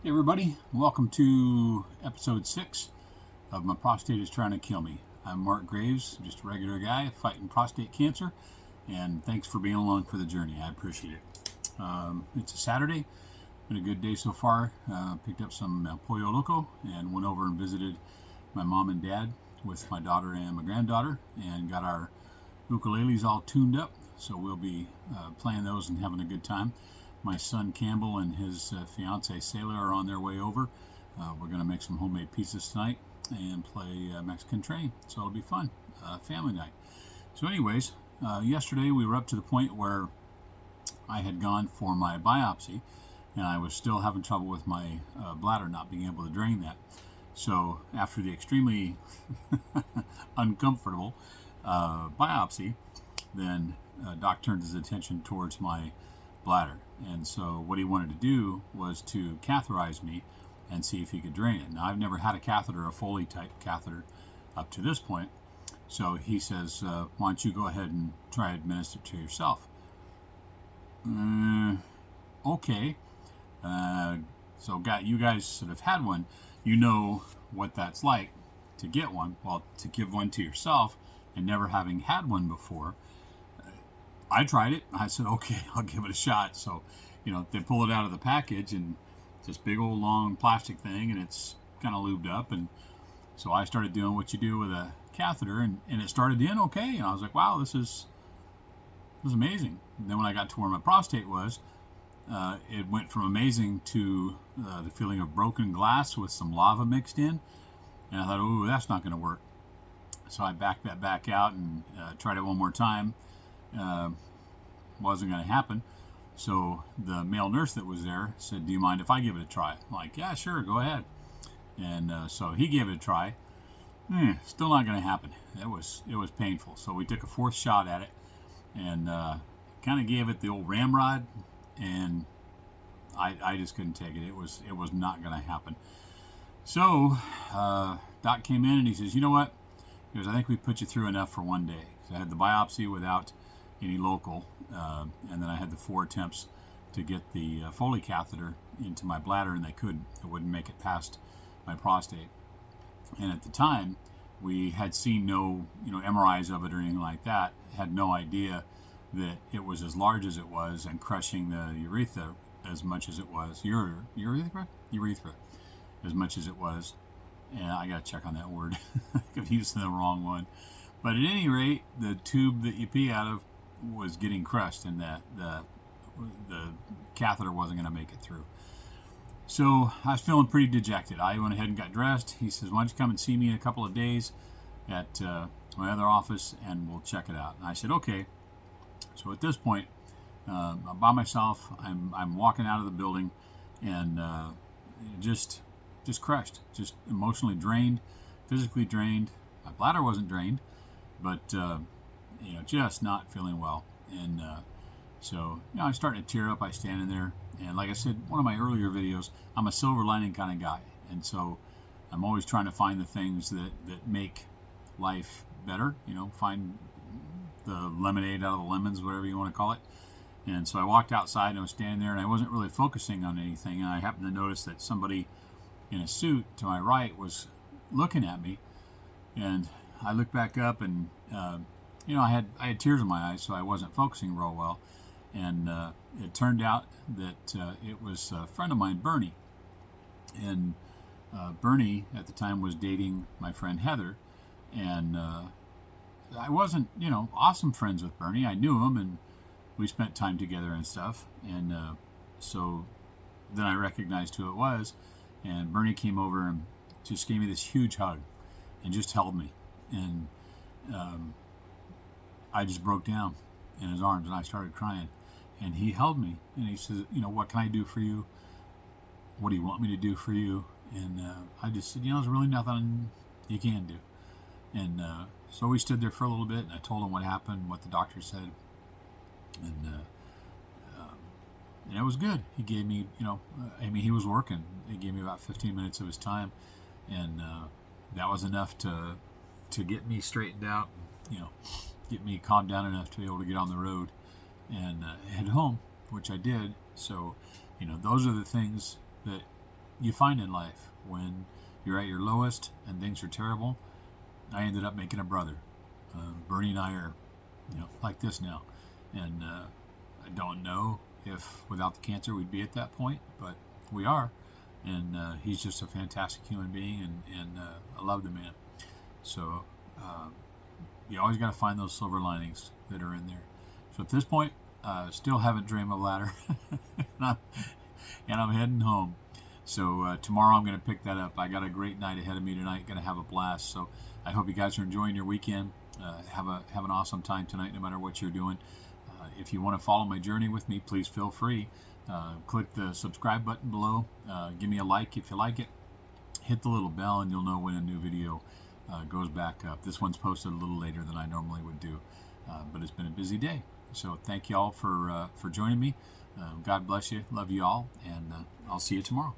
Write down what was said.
Hey everybody, welcome to episode 6 of My Prostate is Trying to Kill Me. I'm Mark Graves, just a regular guy fighting prostate cancer, and thanks for being along for the journey. I appreciate it. It's a Saturday, been a good day so far. Picked up some pollo loco and went over and visited my mom and dad with my daughter and my granddaughter, and got our ukuleles all tuned up, so we'll be playing those and having a good time. My son Campbell and his fiancee Sailor are on their way over. We're going to make some homemade pizzas tonight and play Mexican Train, so it'll be fun. Family night. So anyways, yesterday we were up to the point where I had gone for my biopsy, and I was still having trouble with my bladder not being able to drain that. So after the extremely uncomfortable biopsy, then Doc turned his attention towards my bladder. And so what he wanted to do was to catheterize me and see if he could drain it. Now, I've never had a catheter, a Foley type catheter, up to this point. So he says, why don't you go ahead and try to administer it to yourself? Okay. So you guys that have had one, you know what that's like to get one. Well, to give one to yourself and never having had one before, I tried it. I said, okay, I'll give it a shot. So, they pull it out of the package, and this big old long plastic thing, and it's kind of lubed up. And so I started doing what you do with a catheter, and it started in okay. And I was like, wow, this is amazing. And then when I got to where my prostate was, it went from amazing to the feeling of broken glass with some lava mixed in. And I thought, oh, that's not going to work. So I backed that back out and tried it one more time. Wasn't going to happen. So the male nurse that was there said, do you mind if I give it a try? I'm like, yeah, sure, go ahead. And so he gave it a try. Still not going to happen. It was painful. So we took a fourth shot at it, and kind of gave it the old ramrod, and I just couldn't take it. It was not going to happen. So Doc came in and he says, you know what? He goes, I think we put you through enough for one day. So I had the biopsy without any local, and then I had the 4 attempts to get the Foley catheter into my bladder, and they couldn't. It wouldn't make it past my prostate. And at the time, we had seen no, MRIs of it or anything like that. Had no idea that it was as large as it was and crushing the urethra as much as it was. Urethra, as much as it was. And I got to check on that word. I've used the wrong one. But at any rate, the tube that you pee out of was getting crushed, and the catheter wasn't going to make it through. So I was feeling pretty dejected. I went ahead and got dressed. He says, why don't you come and see me in a couple of days at my other office, and we'll check it out. And I said, okay. So at this point, I'm by myself. I'm walking out of the building, and just crushed, just emotionally drained, physically drained. My bladder wasn't drained, but just not feeling well. And so I'm starting to tear up. I stand in there, and like I said, one of my earlier videos, I'm a silver lining kind of guy, and so I'm always trying to find the things that make life better. Find the lemonade out of the lemons, whatever you want to call it. And so I walked outside, and I was standing there, and I wasn't really focusing on anything. And I happened to notice that somebody in a suit to my right was looking at me, and I looked back up, and I had tears in my eyes, so I wasn't focusing real well. And it turned out that it was a friend of mine, Bernie. And Bernie at the time was dating my friend Heather, and I wasn't awesome friends with Bernie. I knew him, and we spent time together and stuff. And so then I recognized who it was, and Bernie came over and just gave me this huge hug and just held me. And I just broke down in his arms, and I started crying. And he held me, and he says, what can I do for you? What do you want me to do for you? And I just said, there's really nothing you can do. And so we stood there for a little bit, and I told him what happened, what the doctor said. And it was good. He gave me, he was working. He gave me about 15 minutes of his time, and that was enough to get me straightened out, get me calmed down enough to be able to get on the road and head home, which I did. So, those are the things that you find in life when you're at your lowest and things are terrible. I ended up making a brother. Bernie and I are, like this now, and I don't know if without the cancer we'd be at that point, but we are. And he's just a fantastic human being, and I love the man. So you always got to find those silver linings that are in there. So at this point, still haven't dreamed of a ladder, and I'm heading home. So tomorrow I'm going to pick that up. I got a great night ahead of me tonight. Going to have a blast. So I hope you guys are enjoying your weekend. Have an awesome time tonight, no matter what you're doing. If you want to follow my journey with me, please feel free. Click the subscribe button below. Give me a like if you like it. Hit the little bell, and you'll know when a new video goes back up. This one's posted a little later than I normally would do, but it's been a busy day. So thank you all for joining me. God bless you. Love you all, and I'll see you tomorrow.